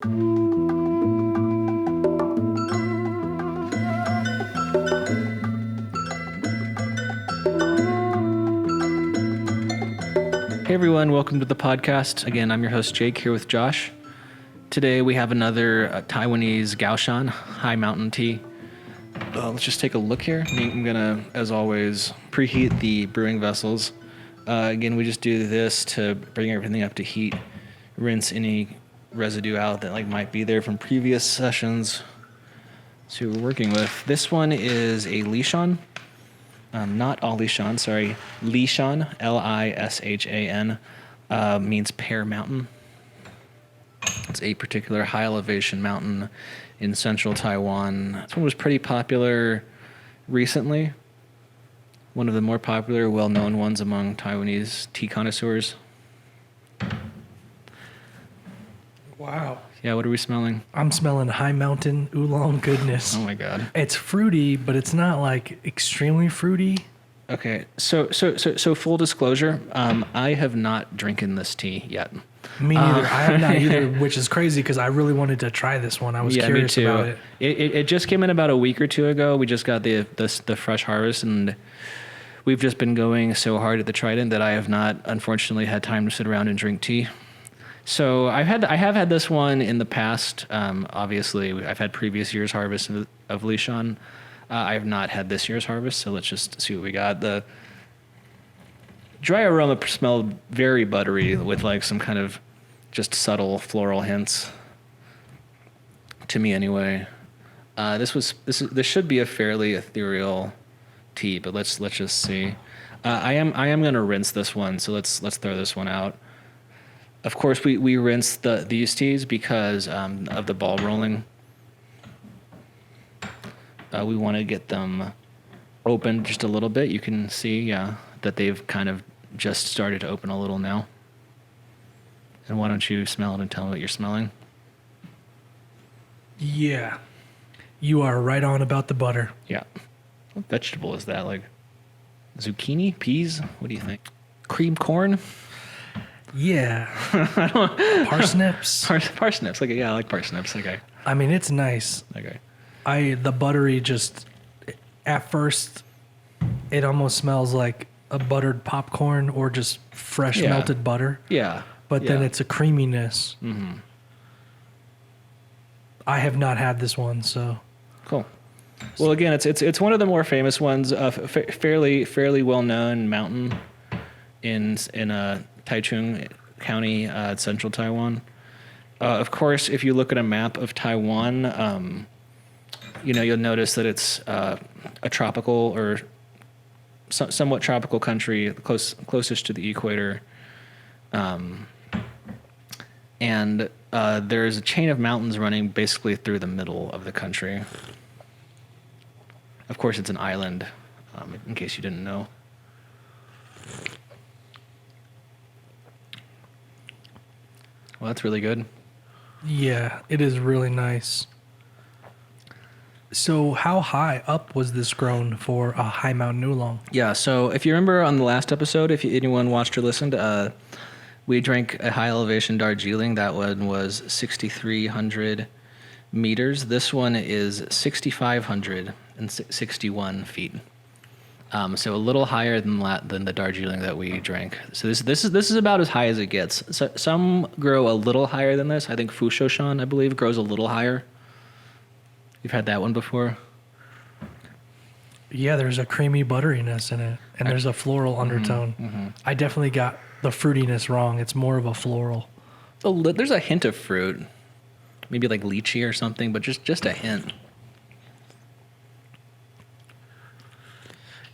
Hey everyone, welcome to the podcast. Again, I'm your host Jake here with Josh. Today we have another Taiwanese Gaoshan high mountain tea. Let's just take a look here. I'm gonna, as always, preheat the brewing vessels. Again, we just do this to bring everything up to heat, rinse any residue out that might be there from previous sessions. So we're working with. This one is a Lishan. Not Alishan, sorry. Lishan, Lishan, means pear mountain. It's a particular high elevation mountain in central Taiwan. This one was pretty popular recently. One of the more popular, well-known ones among Taiwanese tea connoisseurs. Wow. Yeah, what are we smelling? I'm smelling high mountain oolong goodness. Oh my god. It's fruity, but it's not like extremely fruity. Okay, so full disclosure, I have not drinking this tea yet. Me neither. I have not either, which is crazy because I really wanted to try this one. I was curious me too. about it. It just came in about a week or two ago. We just got the fresh harvest, and we've just been going so hard at the Trident that I have not, unfortunately, had time to sit around and drink tea. So I have had this one in the past. Obviously, I've had previous year's harvest of Lishan. I have not had this year's harvest, so let's just see what we got. The dry aroma smelled very buttery with some kind of just subtle floral hints. To me, anyway. This should be a fairly ethereal tea, but let's just see. I am going to rinse this one, so let's throw this one out. Of course, we rinse these teas because of the ball rolling. We want to get them open just a little bit. You can see, that they've kind of just started to open a little now. And why don't you smell it and tell me what you're smelling? Yeah. You are right on about the butter. Yeah. What vegetable is that? Like zucchini? Peas? What do you think? Cream corn? Yeah. Parsnips. Parsnips. Okay, yeah, I like parsnips. Okay. I mean, it's nice. Okay. The buttery just, at first, it almost smells like a buttered popcorn or just fresh melted butter. Yeah. But then it's a creaminess. Mm-hmm. I have not had this one, so. Cool. Well, again, it's one of the more famous ones, fairly well-known mountain in Taichung County, central Taiwan. Of course, if you look at a map of Taiwan, you'll notice that it's a tropical or somewhat tropical country, closest to the equator. And there's a chain of mountains running basically through the middle of the country. Of course, it's an island, in case you didn't know. Well, that's really good. Yeah, it is really nice. So how high up was this grown for a high mountain oolong? Yeah, so if you remember on the last episode, if anyone watched or listened, we drank a high elevation Darjeeling. That one was 6,300 meters. This one is 6,561 feet. So a little higher than the Darjeeling that we drank. So this is about as high as it gets. So some grow a little higher than this. I think Shan, I believe, grows a little higher. You've had that one before? Yeah, there's a creamy butteriness in it, and there's a floral undertone. Mm-hmm. I definitely got the fruitiness wrong. It's more of a floral. There's a hint of fruit, maybe like lychee or something, but just a hint.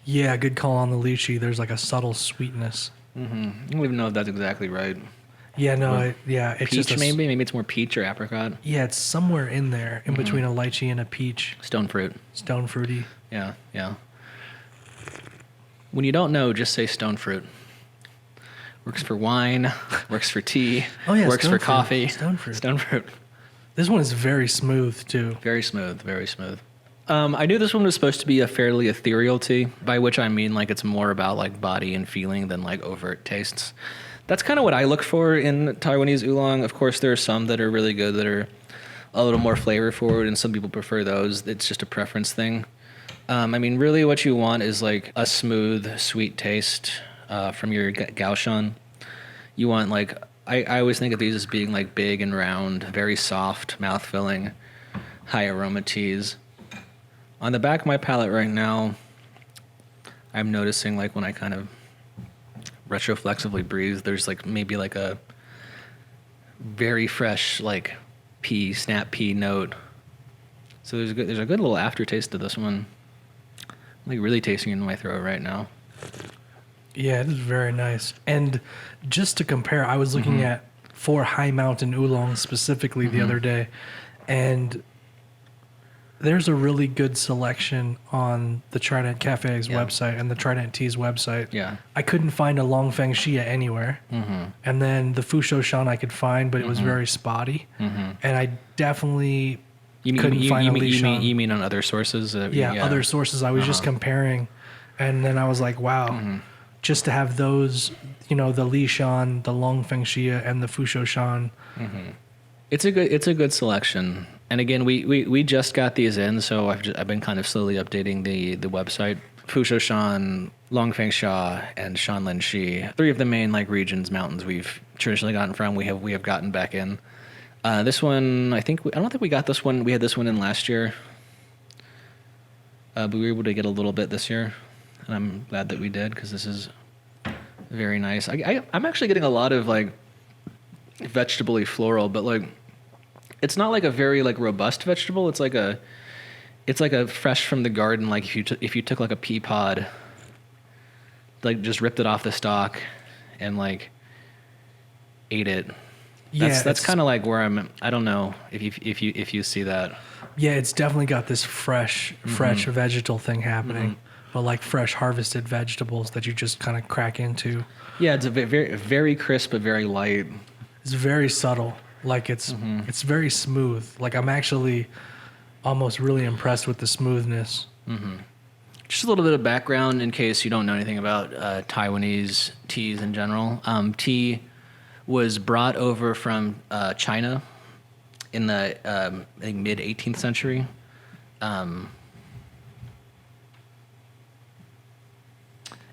Yeah, good call on the lychee. There's like a subtle sweetness. Mm-hmm. I don't even know if that's exactly right. Yeah, no, it's peach, just maybe it's more peach or apricot. Yeah, it's somewhere in there, in between a lychee and a peach. Stone fruit. Stone fruity. Yeah. When you don't know, just say stone fruit. Works for wine, works for tea, works for coffee. Stone fruit. Stone fruit. This one is very smooth, too. Very smooth, very smooth. I knew this one was supposed to be a fairly ethereal tea, by which I mean it's more about body and feeling than overt tastes. That's kind of what I look for in Taiwanese oolong. Of course, there are some that are really good that are a little more flavor forward, and some people prefer those. It's just a preference thing. I mean, really what you want is like a smooth, sweet taste from your Gaoshan. You want like, I always think of these as being like big and round, very soft, mouth-filling, high aroma teas. On the back of my palate right now, I'm noticing like when I kind of retroflexively breathe, there's like maybe like a very fresh like snap pea note. So there's a good little aftertaste to this one. I'm like really tasting it in my throat right now. Yeah, it is very nice. And just to compare, I was looking at 4 High Mountain Oolong specifically the other day, and there's a really good selection on the Trident Cafe's website and the Trident Teas website. Yeah. I couldn't find a Longfeng Xia anywhere. And then the Fusho Shan I could find, but it was very spotty. And I definitely couldn't find a Li Shan. You mean on other sources? Other sources. I was just comparing, and then I was like, wow, just to have those, you know, the Li Shan, the Longfeng Xia, and the Fusho Shan. It's a good selection. And again, we just got these in, so I've been kind of slowly updating the website. Fusho Shan, Longfeng Xia, and Shanlin Shi, 3 of the main like regions, mountains we've traditionally gotten from. We have gotten back in. This one, I don't think we got this one. We had this one in last year, but we were able to get a little bit this year, and I'm glad that we did because this is very nice. I'm actually getting a lot of like vegetable-y floral, but like it's not like a very like robust vegetable. It's like a fresh from the garden. Like if you took like a pea pod, like just ripped it off the stalk, and like ate it. That's kind of like where I'm. I don't know if you see that. Yeah, it's definitely got this fresh vegetal thing happening, but like fresh harvested vegetables that you just kind of crack into. Yeah, it's a very very crisp but very light. It's very subtle. Like it's very smooth. Like I'm actually almost really impressed with the smoothness. Just a little bit of background in case you don't know anything about Taiwanese teas in general. Tea was brought over from China in the I think mid 18th century.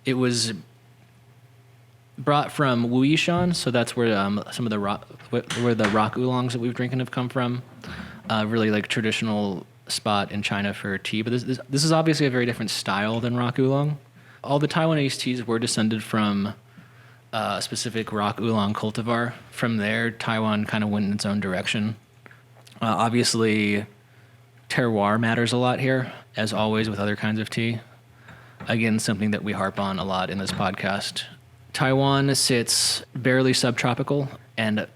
It was brought from Wuyishan, so that's where some of the rock oolongs that we've drinking have come from. Really like traditional spot in China for tea, but this is obviously a very different style than rock oolong. All the Taiwanese teas were descended from a specific rock oolong cultivar. From there, Taiwan kind of went in its own direction. Obviously, terroir matters a lot here, as always with other kinds of tea. Again, something that we harp on a lot in this podcast. Taiwan sits barely subtropical and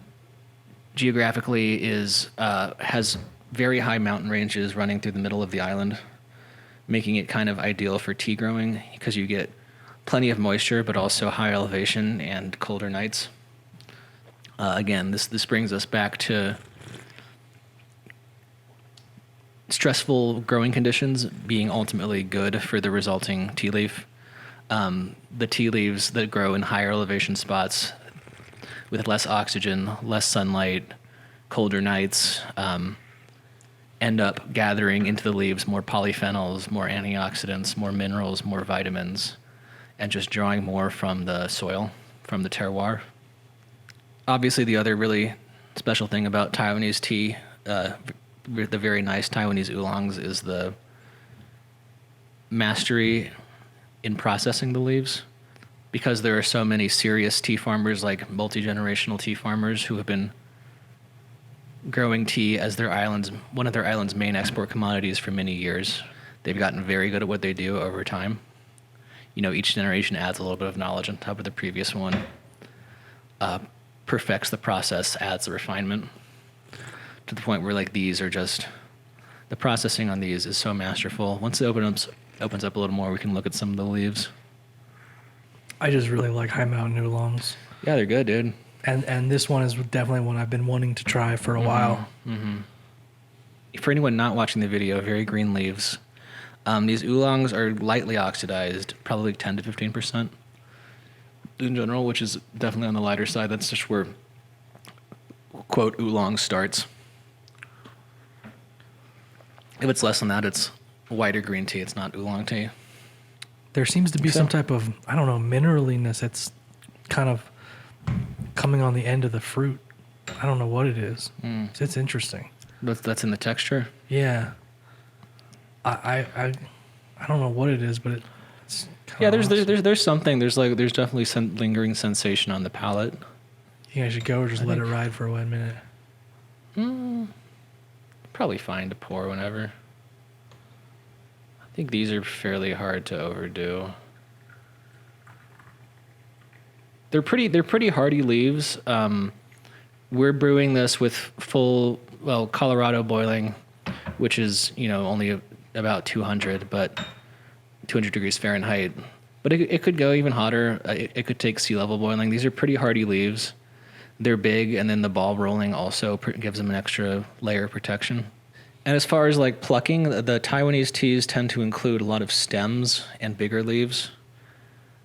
geographically has very high mountain ranges running through the middle of the island, making it kind of ideal for tea growing because you get plenty of moisture, but also high elevation and colder nights. Again, this brings us back to stressful growing conditions being ultimately good for the resulting tea leaf. The tea leaves that grow in higher elevation spots with less oxygen, less sunlight, colder nights, end up gathering into the leaves more polyphenols, more antioxidants, more minerals, more vitamins, and just drawing more from the soil, from the terroir. Obviously, the other really special thing about Taiwanese tea, the very nice Taiwanese oolongs, is the mastery in processing the leaves. Because there are so many serious tea farmers, like multi-generational tea farmers, who have been growing tea as one of their island's main export commodities for many years. They've gotten very good at what they do over time. You know, each generation adds a little bit of knowledge on top of the previous one, perfects the process, adds the refinement, to the point where like these are just, the processing on these is so masterful. Once it opens up a little more, we can look at some of the leaves. I just really like High Mountain Oolongs. Yeah, they're good, dude. And this one is definitely one I've been wanting to try for a while. For anyone not watching the video, very green leaves. These oolongs are lightly oxidized, probably 10 to 15%. in general, which is definitely on the lighter side. That's just where, quote, Oolong starts. If it's less than that, it's whiter green tea. It's not Oolong tea. There seems to be some type of, I don't know, mineraliness that's kind of coming on the end of the fruit. I don't know what it is. It's interesting. That's in the texture? Yeah. I don't know what it is, but it's kind Yeah, of there's something. There's definitely some lingering sensation on the palate. You guys should go or just let it ride for 1 minute. Probably fine to pour whenever. I think these are fairly hard to overdo. They're pretty hardy leaves. We're brewing this with Colorado boiling, which is, only about 200 degrees Fahrenheit. But it could go even hotter. It could take sea level boiling. These are pretty hardy leaves. They're big, and then the ball rolling also gives them an extra layer of protection. And as far as like plucking, the Taiwanese teas tend to include a lot of stems and bigger leaves.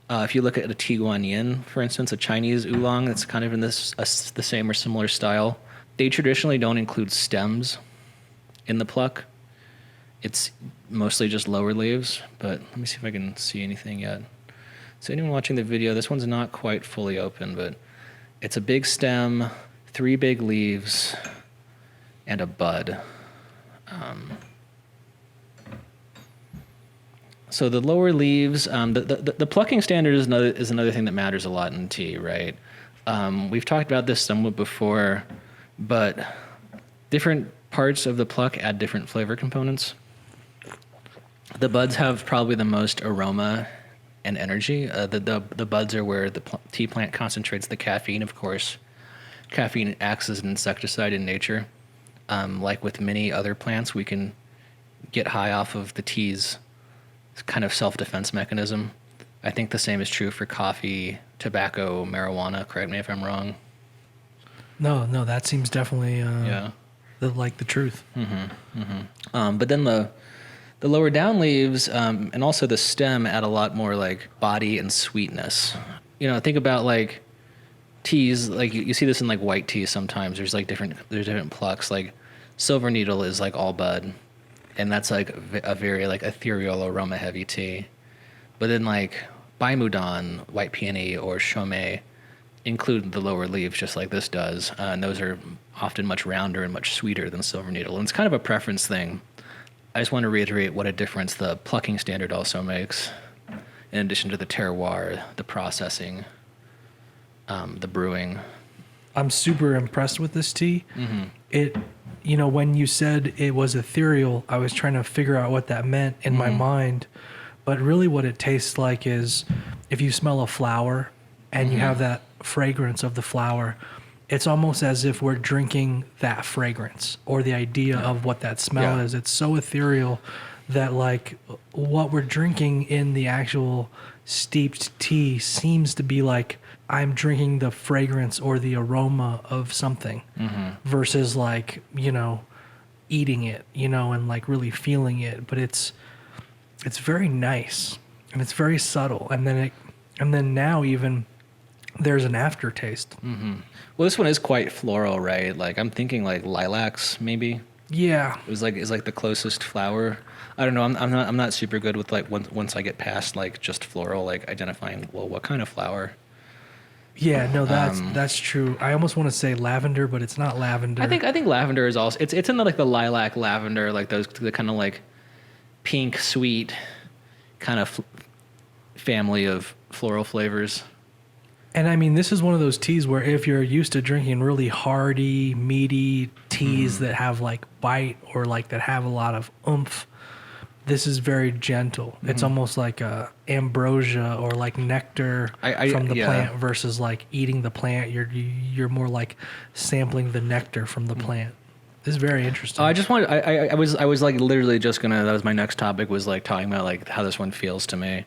If you look at a Tiguanyin, for instance, a Chinese oolong that's kind of in the same or similar style, they traditionally don't include stems in the pluck. It's mostly just lower leaves, but let me see if I can see anything yet. So anyone watching the video, this one's not quite fully open, but it's a big stem, 3 big leaves, and a bud. So the lower leaves, the plucking standard is another thing that matters a lot in tea, right? We've talked about this somewhat before, but different parts of the pluck add different flavor components. The buds have probably the most aroma and energy. The buds are where the tea plant concentrates the caffeine. Of course, caffeine acts as an insecticide in nature. Like with many other plants, we can get high off of the tea's kind of self-defense mechanism. I think the same is true for coffee, tobacco, marijuana. Correct me if I'm wrong. No, that seems definitely the truth. But then the lower down leaves and also the stem add a lot more like body and sweetness. Think about like teas, like you see this in like white tea sometimes. There's different plucks. Like Silver Needle is like all bud, and that's like a very like ethereal aroma heavy tea. But then like Baimudan, White Peony, or Chomei include the lower leaves just like this does, and those are often much rounder and much sweeter than Silver Needle. And it's kind of a preference thing. I just want to reiterate what a difference the plucking standard also makes, in addition to the terroir, the processing, the brewing. I'm super impressed with this tea. It, when you said it was ethereal, I was trying to figure out what that meant in my mind. But really what it tastes like is if you smell a flower and you have that fragrance of the flower, it's almost as if we're drinking that fragrance or the idea of what that smell is. It's so ethereal that like what we're drinking in the actual steeped tea seems to be like I'm drinking the fragrance or the aroma of something versus like, eating it, and like really feeling it. But it's very nice and it's very subtle. And then now even there's an aftertaste. Well, this one is quite floral, right? Like I'm thinking like lilacs, maybe. Yeah. It's like the closest flower. I don't know. I'm not super good with like once I get past like just floral, like identifying what kind of flower. Yeah, no, that's true. I almost want to say lavender, but it's not lavender. I think lavender is also it's in the, like the lilac lavender, like the kind of like pink sweet kind of family of floral flavors. And I mean, this is one of those teas where if you're used to drinking really hearty, meaty teas that have like bite or like that have a lot of oomph, this is very gentle. It's almost like a ambrosia or like nectar from the plant versus like eating the plant. You're more like sampling the nectar from the plant. This is very interesting. I was like literally just that was my next topic, was like talking about like how this one feels to me.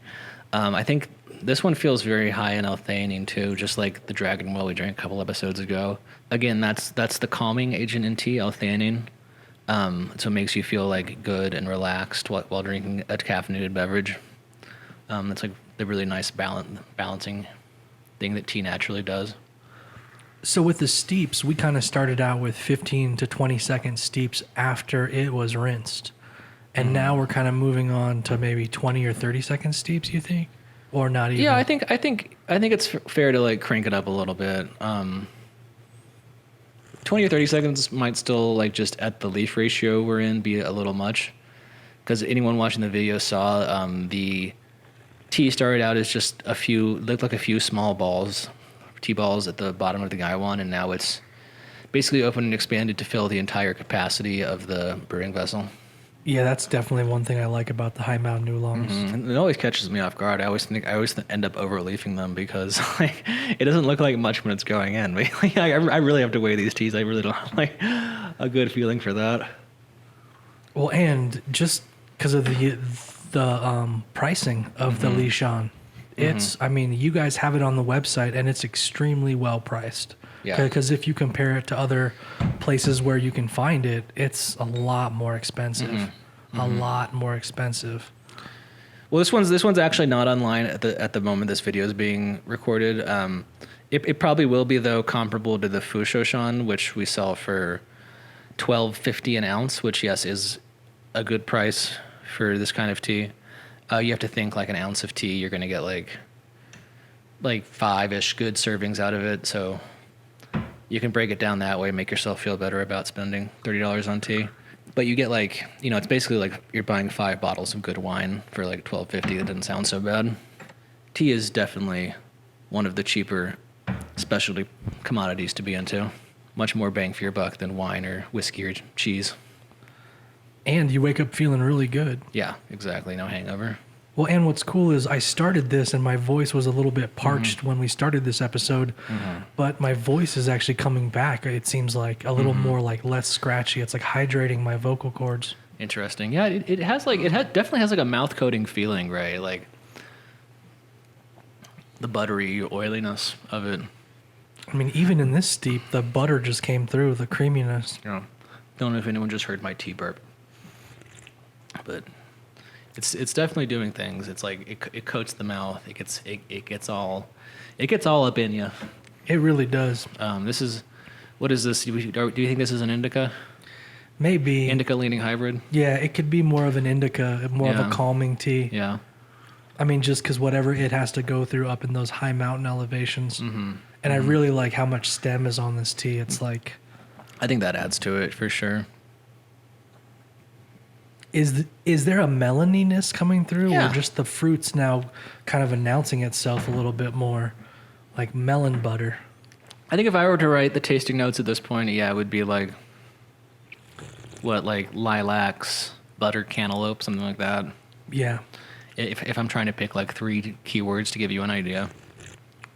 I think this one feels very high in L-theanine too, just like the Dragon Well we drank a couple episodes ago. Again, that's the calming agent in tea, L-theanine. So it makes you feel like good and relaxed while drinking a caffeinated beverage. That's like the really nice balancing thing that tea naturally does. So with the steeps, we kind of started out with 15 to 20 second steeps after it was rinsed. And now we're kind of moving on to maybe 20 or 30 second steeps, you think? Or not even? Yeah, I think it's fair to like crank it up a little bit. 20 or 30 seconds might still, like, just at the leaf ratio we're in, be a little much. Because anyone watching the video saw the tea started out as just looked like a few small balls, tea balls at the bottom of the gaiwan, and now it's basically open and expanded to fill the entire capacity of the brewing vessel. Yeah, that's definitely one thing I like about the High Mountain Oolongs. And it always catches me off guard. I always end up overleafing them because like it doesn't look like much when it's going in. But I really have to weigh these teas. I really don't have like a good feeling for that. Well, and just because of the pricing of the Li Shan, it's I mean, you guys have it on the website and it's extremely well priced. Yeah. Because if you compare it to other places where you can find it, it's a lot more expensive. A lot more expensive. Well, this one's actually not online at the moment this video is being recorded. It probably will be though comparable to the Fusho Shan, which we sell for $12.50 an ounce, which yes is a good price for this kind of tea. You have to think like an ounce of tea, you're gonna get like 5-ish good servings out of it. So you can break it down that way, make yourself feel better about spending $30 on tea. But you get like, it's basically like you're buying 5 bottles of good wine for like $12.50. That doesn't sound so bad. Tea is definitely one of the cheaper specialty commodities to be into. Much more bang for your buck than wine or whiskey or cheese. And you wake up feeling really good. Yeah, exactly. No hangover. Well, and what's cool is I started this and my voice was a little bit parched when we started this episode, but my voice is actually coming back. It seems like a little more like less scratchy. It's like hydrating my vocal cords. Interesting. Yeah, it definitely has like a mouth coating feeling, right? Like the buttery oiliness of it. I mean, even in this steep, the butter just came through, the creaminess. Yeah. Don't know if anyone just heard my tea burp, but it's definitely doing things. It's like it coats the mouth. It gets all up in you. It really does. What is this? Do you think this is an indica? Maybe. Indica leaning hybrid? Yeah, it could be more of an indica, more of a calming tea. Yeah. I mean, just because whatever it has to go through up in those high mountain elevations. And I really like how much stem is on this tea. It's like... I think that adds to it for sure. Is there a melaniness coming through, Yeah. or just the fruits now kind of announcing itself a little bit more, like melon butter? I think if I were to write the tasting notes at this point, yeah, it would be like lilacs, buttered cantaloupe, something like that. Yeah. If I'm trying to pick like 3 keywords to give you an idea.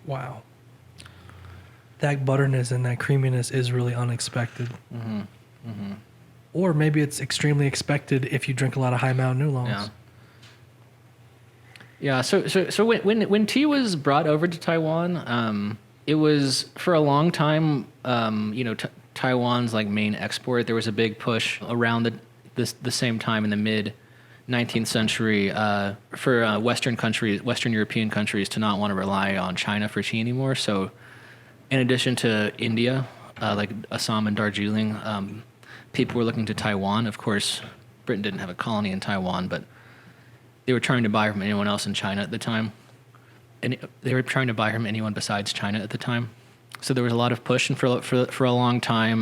Wow. That butterness and that creaminess is really unexpected. Or maybe it's extremely expected if you drink a lot of High Mountain Oolongs. Yeah. So when tea was brought over to Taiwan, it was for a long time, Taiwan's like main export. There was a big push around the same time in the mid 19th century for Western European countries to not want to rely on China for tea anymore. So in addition to India, like Assam and Darjeeling, people were looking to Taiwan. Of course, Britain didn't have a colony in Taiwan, but they were trying to buy from anyone else in China at the time. And they were trying to buy from anyone besides China at the time. So there was a lot of push, and for a long time,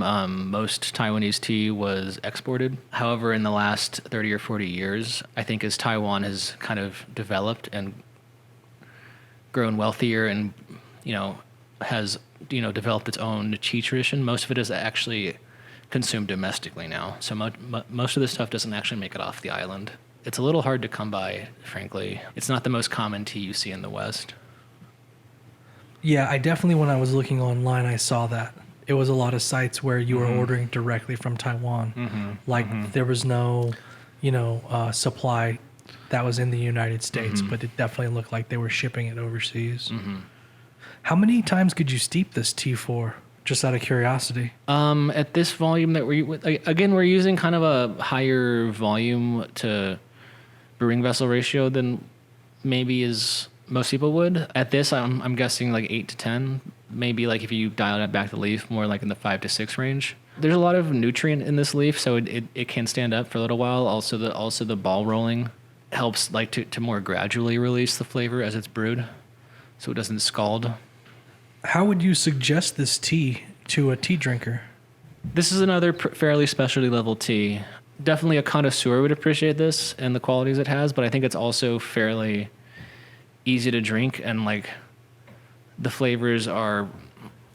most Taiwanese tea was exported. However, in the last 30 or 40 years, I think as Taiwan has kind of developed and grown wealthier and, has, developed its own tea tradition, most of it is actually consumed domestically now. So most of this stuff doesn't actually make it off the island. It's a little hard to come by, frankly. It's not the most common tea you see in the West. Yeah, I definitely, when I was looking online, I saw that. It was a lot of sites where you were ordering directly from Taiwan. There was no, supply that was in the United States, but it definitely looked like they were shipping it overseas. How many times could you steep this tea for? Just out of curiosity. At this volume that we're using kind of a higher volume to brewing vessel ratio than maybe is most people would. At this, I'm guessing like 8 to 10. Maybe like if you dial it back the leaf, more like in the 5 to 6 range. There's a lot of nutrient in this leaf, so it can stand up for a little while. Also the ball rolling helps like to more gradually release the flavor as it's brewed, so it doesn't scald. How would you suggest this tea to a tea drinker? This is another fairly specialty level tea. Definitely a connoisseur would appreciate this and the qualities it has, but I think it's also fairly easy to drink, and like the flavors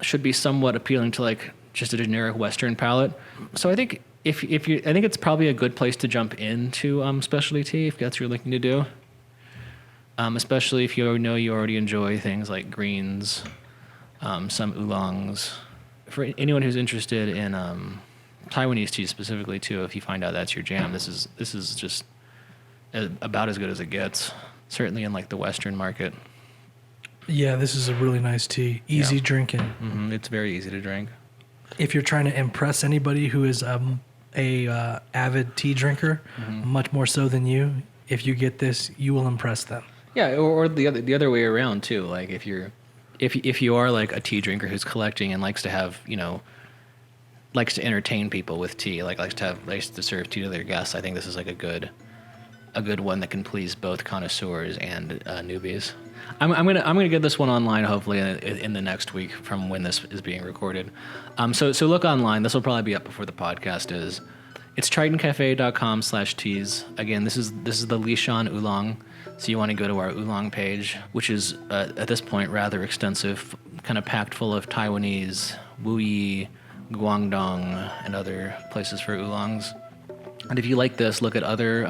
should be somewhat appealing to like just a generic Western palate. So I think I think it's probably a good place to jump into specialty tea if that's what you're looking to do. Especially if you know you already enjoy things like greens, some oolongs. For anyone who's interested in Taiwanese tea specifically too, if you find out that's your jam, this is just about as good as it gets. Certainly in like the Western market. Yeah, this is a really nice tea. Easy drinking. Mm-hmm. It's very easy to drink. If you're trying to impress anybody who is a avid tea drinker, much more so than you, if you get this, you will impress them. Yeah, or the other way around too. Like if you are like a tea drinker who's collecting and likes to have, likes to entertain people with tea, likes to serve tea to their guests, I think this is like a good one that can please both connoisseurs and newbies. I'm gonna get this one online hopefully in the next week from when this is being recorded. So look online. This will probably be up before the podcast is. It's TridentCafe.com/teas. Again, this is the Shan Oolong. So you want to go to our Oolong page, which is at this point rather extensive, kind of packed full of Taiwanese, Wuyi, Guangdong, and other places for oolongs. And if you like this, look at other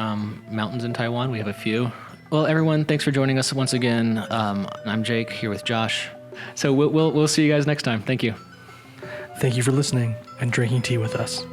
mountains in Taiwan. We have a few. Well, everyone, thanks for joining us once again. I'm Jake here with Josh. So we'll see you guys next time. Thank you. Thank you for listening and drinking tea with us.